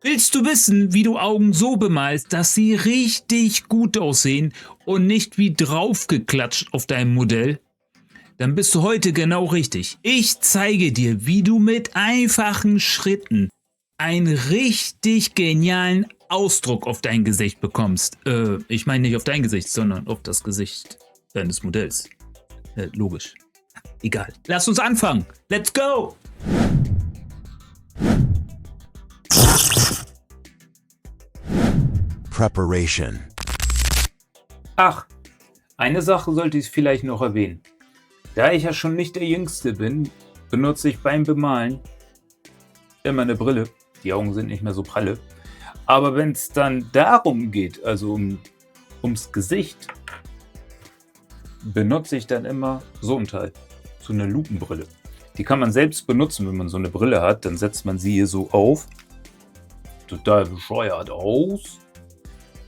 Willst du wissen, wie du Augen so bemalst, dass sie richtig gut aussehen und nicht wie draufgeklatscht auf deinem Modell? Dann bist du heute genau richtig. Ich zeige dir, wie du mit einfachen Schritten einen richtig genialen Ausdruck auf dein Gesicht bekommst. Ich meine nicht auf dein Gesicht, sondern auf das Gesicht deines Modells. Logisch. Egal. Lass uns anfangen. Let's go! Preparation. Ach, eine Sache sollte ich vielleicht noch erwähnen. Da ich ja schon nicht der Jüngste bin, benutze ich beim Bemalen immer eine Brille. Die Augen sind nicht mehr so pralle. Aber wenn es dann darum geht, also ums Gesicht, benutze ich dann immer so ein Teil. So eine Lupenbrille. Die kann man selbst benutzen, wenn man so eine Brille hat. Dann setzt man sie hier so auf. Total bescheuert aus.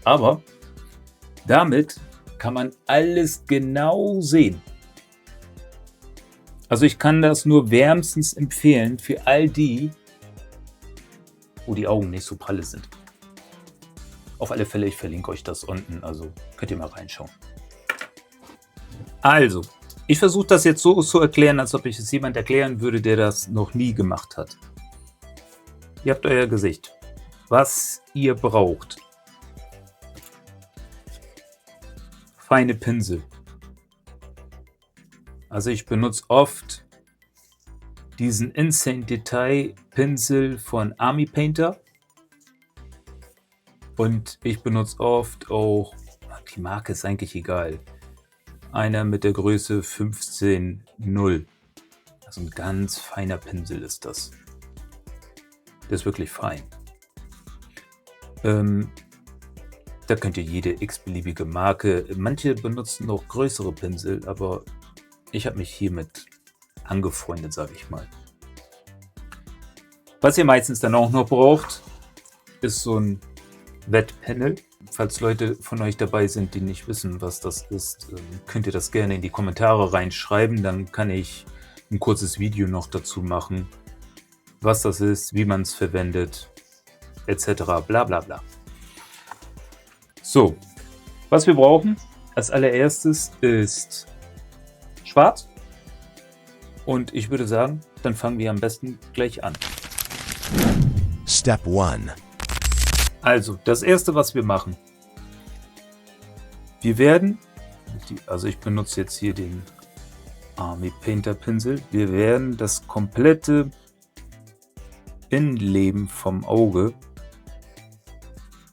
Aber damit kann man alles genau sehen. Also ich kann das nur wärmstens empfehlen für all die, wo die Augen nicht so pralle sind. Auf alle Fälle, ich verlinke euch das unten, also könnt ihr mal reinschauen. Also, ich versuche das jetzt so zu erklären, als ob ich es jemand erklären würde, der das noch nie gemacht hat. Ihr habt euer Gesicht. Was ihr braucht. Feine Pinsel. Also ich benutze oft diesen Insane Detail Pinsel von Army Painter. Und ich benutze oft auch, die Marke ist eigentlich egal, einer mit der Größe 15-0. Also ein ganz feiner Pinsel ist das. Der ist wirklich fein. Da könnt ihr jede x-beliebige Marke, manche benutzen noch größere Pinsel, aber ich habe mich hiermit angefreundet, sage ich mal. Was ihr meistens dann auch noch braucht, ist so ein Wettpanel. Falls Leute von euch dabei sind, die nicht wissen, was das ist, könnt ihr das gerne in die Kommentare reinschreiben. Dann kann ich ein kurzes Video noch dazu machen, was das ist, wie man es verwendet, etc. Bla bla bla. So, was wir brauchen als allererstes ist schwarz. Und ich würde sagen, dann fangen wir am besten gleich an. Step 1. Also, das erste, was wir machen. Wir werden, also ich benutze jetzt hier den Army Painter Pinsel. Wir werden das komplette Innenleben vom Auge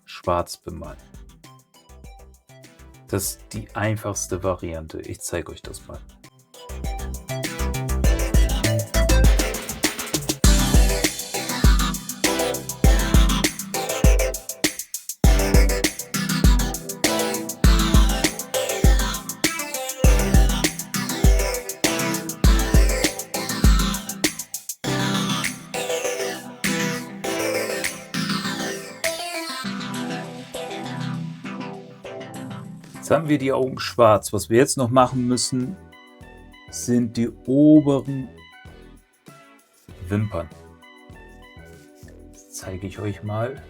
schwarz bemalen. Das ist die einfachste Variante. Ich zeige euch das mal. Jetzt haben wir die Augen schwarz. Was wir jetzt noch machen müssen, sind die oberen Wimpern. Das zeige ich euch mal.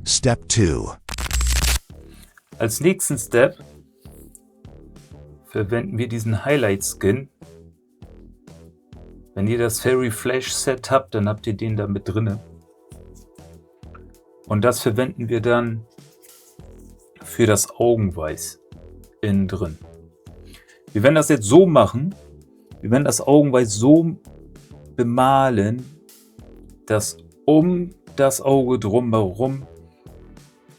Step 2. Als nächsten Step verwenden wir diesen Highlight Skin. Wenn ihr das Fairy Flash Set habt, dann habt ihr den da mit drinne. Und das verwenden wir dann für das Augenweiß innen drin. Wir werden das jetzt so machen. Wir werden das Augenweiß so bemalen, dass um das Auge drumherum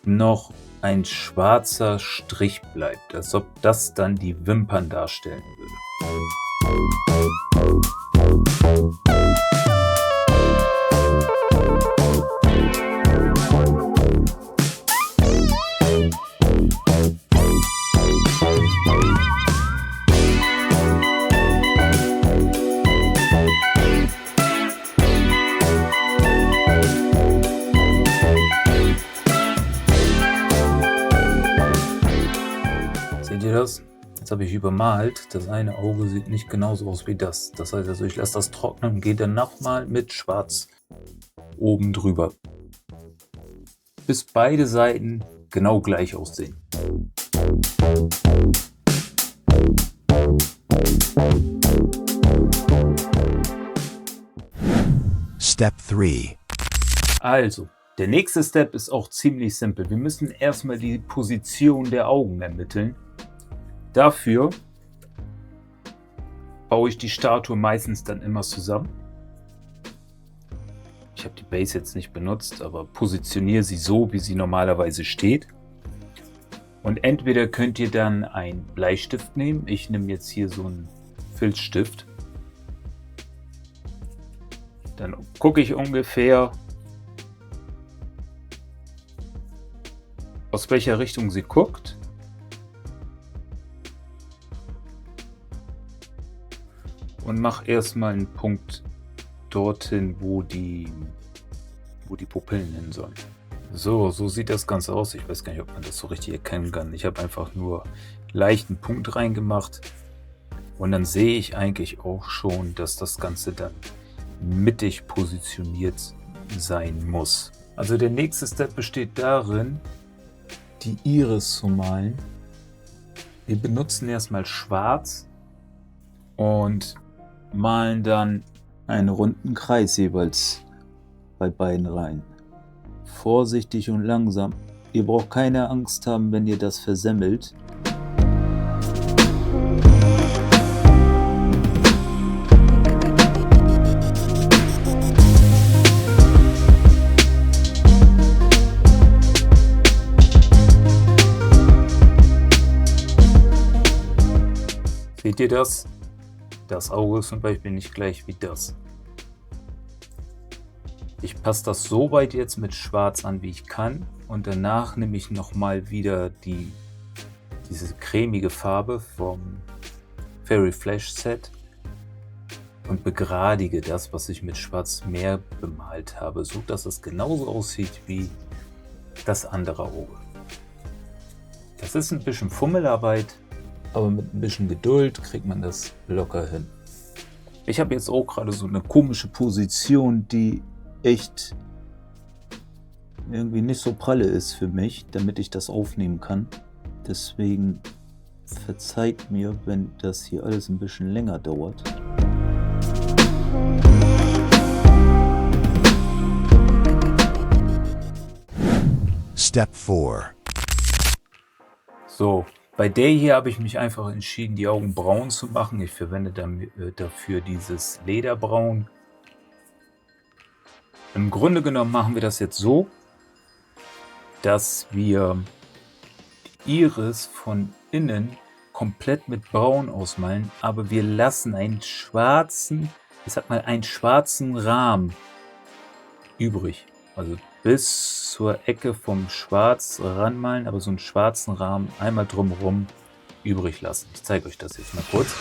noch ein schwarzer Strich bleibt, als ob das dann die Wimpern darstellen würde. das? Jetzt habe ich übermalt. Das eine Auge sieht nicht genauso aus wie das. Das heißt also, ich lasse das trocknen und gehe dann nochmal mit Schwarz oben drüber. Bis beide Seiten genau gleich aussehen. Step 3. Also, der nächste Step ist auch ziemlich simpel. Wir müssen erstmal die Position der Augen ermitteln. Dafür baue ich die Statue meistens dann immer zusammen. Ich habe die Base jetzt nicht benutzt, aber positioniere sie so, wie sie normalerweise steht. Und entweder könnt ihr dann einen Bleistift nehmen. Ich nehme jetzt hier so einen Filzstift. Dann gucke ich ungefähr, aus welcher Richtung sie guckt. Und mache erstmal einen Punkt dorthin, wo die Pupillen hin sollen. So sieht das Ganze aus. Ich weiß gar nicht, ob man das so richtig erkennen kann. Ich habe einfach nur leichten Punkt reingemacht. Und dann sehe ich eigentlich auch schon, dass das Ganze dann mittig positioniert sein muss. Also der nächste Step besteht darin, die Iris zu malen. Wir benutzen erstmal Schwarz und malen dann einen runden Kreis jeweils bei beiden Reihen. Vorsichtig und langsam. Ihr braucht keine Angst haben, wenn ihr das versemmelt. Seht ihr das? Das Auge ist zum Beispiel nicht gleich wie das. Ich passe das so weit jetzt mit Schwarz an, wie ich kann. Und danach nehme ich nochmal wieder diese cremige Farbe vom Fairy Flash Set und begradige das, was ich mit Schwarz mehr bemalt habe, so dass es genauso aussieht wie das andere Auge. Das ist ein bisschen Fummelarbeit, aber mit ein bisschen Geduld kriegt man das locker hin. Ich habe jetzt auch gerade so eine komische Position, die echt irgendwie nicht so pralle ist für mich, damit ich das aufnehmen kann. Deswegen verzeiht mir, wenn das hier alles ein bisschen länger dauert. Step 4. So, bei der hier habe ich mich einfach entschieden, die Augen braun zu machen. Ich verwende dafür dieses Lederbraun. Im Grunde genommen machen wir das jetzt so, dass wir die Iris von innen komplett mit Braun ausmalen, aber wir lassen einen schwarzen, einen schwarzen Rahmen übrig. Also bis zur Ecke vom Schwarz ranmalen, aber so einen schwarzen Rahmen einmal drumherum übrig lassen. Ich zeige euch das jetzt mal kurz.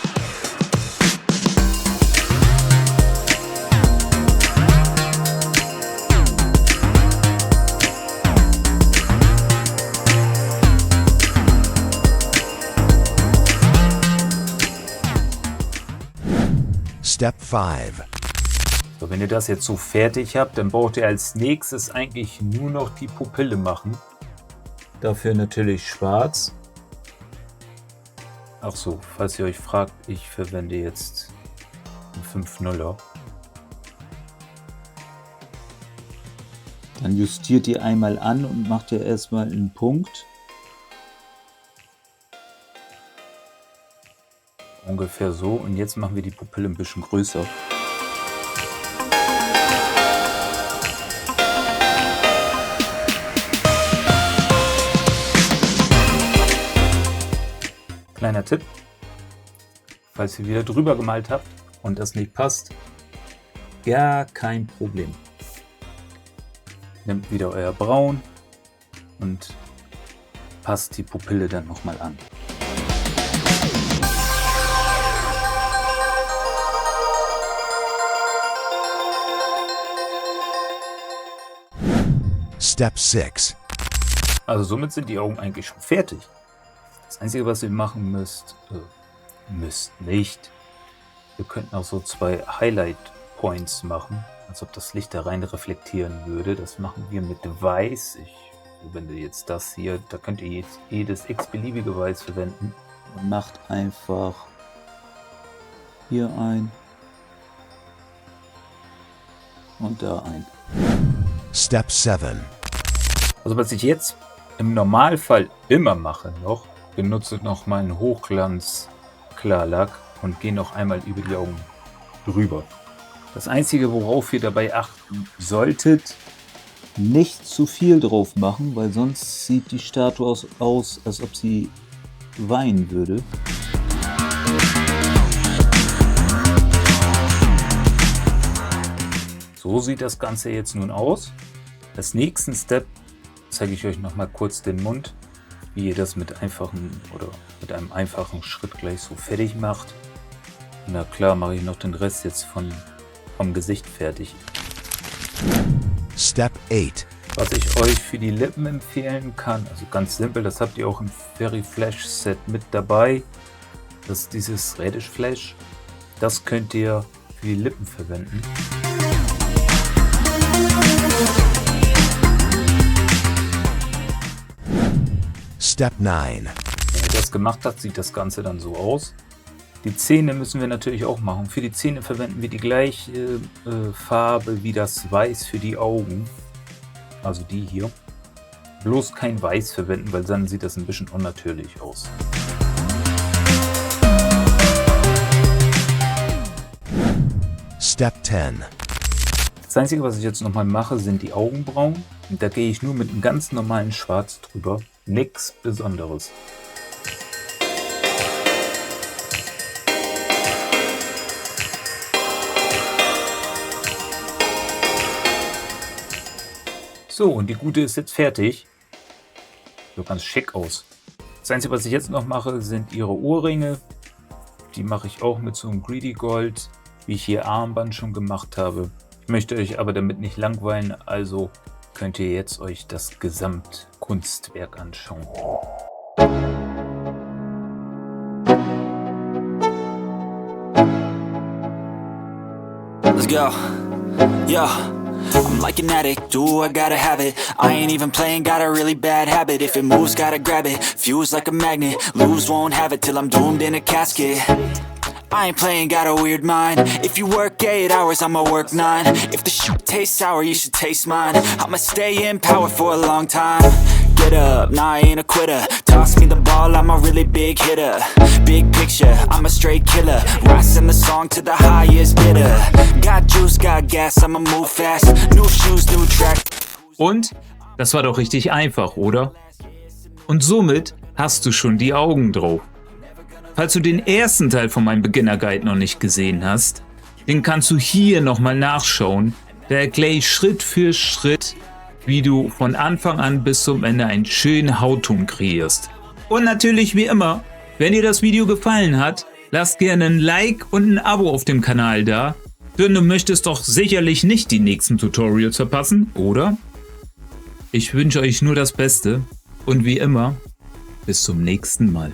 Step 5. So, wenn ihr das jetzt so fertig habt, dann braucht ihr als nächstes eigentlich nur noch die Pupille machen. Dafür natürlich schwarz. Ach so, falls ihr euch fragt, ich verwende jetzt einen 5-0er. Dann justiert ihr einmal an und macht ihr erstmal einen Punkt. Ungefähr so. Und jetzt machen wir die Pupille ein bisschen größer. Kleiner Tipp, falls ihr wieder drüber gemalt habt und das nicht passt, gar kein Problem. Nehmt wieder euer Braun und passt die Pupille dann nochmal an. Step 6. Also somit sind die Augen eigentlich schon fertig. Das Das Einzige, was ihr machen müsst nicht. Wir könnten auch so 2 Highlight Points machen, als ob das Licht da rein reflektieren würde. Das machen wir mit Weiß. Ich verwende jetzt das hier. Da könnt ihr jetzt jedes x-beliebige Weiß verwenden. Und macht einfach hier ein und da ein. Step 7. Also was ich jetzt im Normalfall immer mache noch, benutze noch meinen Hochglanz Klarlack und gehe noch einmal über die Augen drüber. Das Einzige, worauf ihr dabei achten solltet, Nicht zu viel drauf machen, weil sonst sieht die Statue aus, als ob sie weinen würde. so sieht das Ganze jetzt nun aus. Als nächsten Step zeige ich euch noch mal kurz den Mund, wie ihr das mit einem einfachen Schritt gleich so fertig macht. Na klar, mache ich noch den Rest jetzt vom Gesicht fertig. Step 8. Was ich euch für die Lippen empfehlen kann, also ganz simpel, das habt ihr auch im Fairy Flash Set mit dabei. Das ist dieses Radish Flash. Das könnt ihr für die Lippen verwenden. Step 9. Wenn ihr das gemacht habt, sieht das Ganze dann so aus. Die Zähne müssen wir natürlich auch machen. Für die Zähne verwenden wir die gleiche Farbe wie das Weiß für die Augen. Also die hier. Bloß kein Weiß verwenden, weil dann sieht das ein bisschen unnatürlich aus. Step 10. Das Einzige, was ich jetzt nochmal mache, sind die Augenbrauen. Und da gehe ich nur mit einem ganz normalen Schwarz drüber. Nichts Besonderes. So, und die gute ist jetzt fertig. So ganz schick aus. Das Einzige, was ich jetzt noch mache, sind ihre Ohrringe. Die mache ich auch mit so einem Greedy Gold, wie ich hier Armband schon gemacht habe. Ich möchte euch aber damit nicht langweilen, also könnt ihr jetzt euch das Gesamtkunstwerk anschauen. Let's go. Yeah. I'm like an addict, do I gotta have it. I ain't even playing, got a really bad habit. If it moves, gotta grab it, fuse like a magnet. Lose, won't have it till I'm doomed in a casket. I ain't playing, got a weird mind. If you work 8 hours, I'ma work 9. If the shoot tastes sour, you should taste mine. I'ma stay in power for a long time. Get up, nah, I ain't a quitter. Toss me the ball, I'm a really big hitter. Big picture, I'm a straight killer. Rising the song to the highest bidder. Got juice, got gas, I'ma move fast. New shoes, new track. Und das war doch richtig einfach, oder? Und somit hast du schon die Augen drauf. Falls du den ersten Teil von meinem Beginner Guide noch nicht gesehen hast, den kannst du hier nochmal nachschauen. Da erkläre ich Schritt für Schritt, wie du von Anfang an bis zum Ende einen schönen Hautton kreierst. Und natürlich wie immer, wenn dir das Video gefallen hat, lass gerne ein Like und ein Abo auf dem Kanal da, denn du möchtest doch sicherlich nicht die nächsten Tutorials verpassen, oder? Ich wünsche euch nur das Beste und wie immer, bis zum nächsten Mal.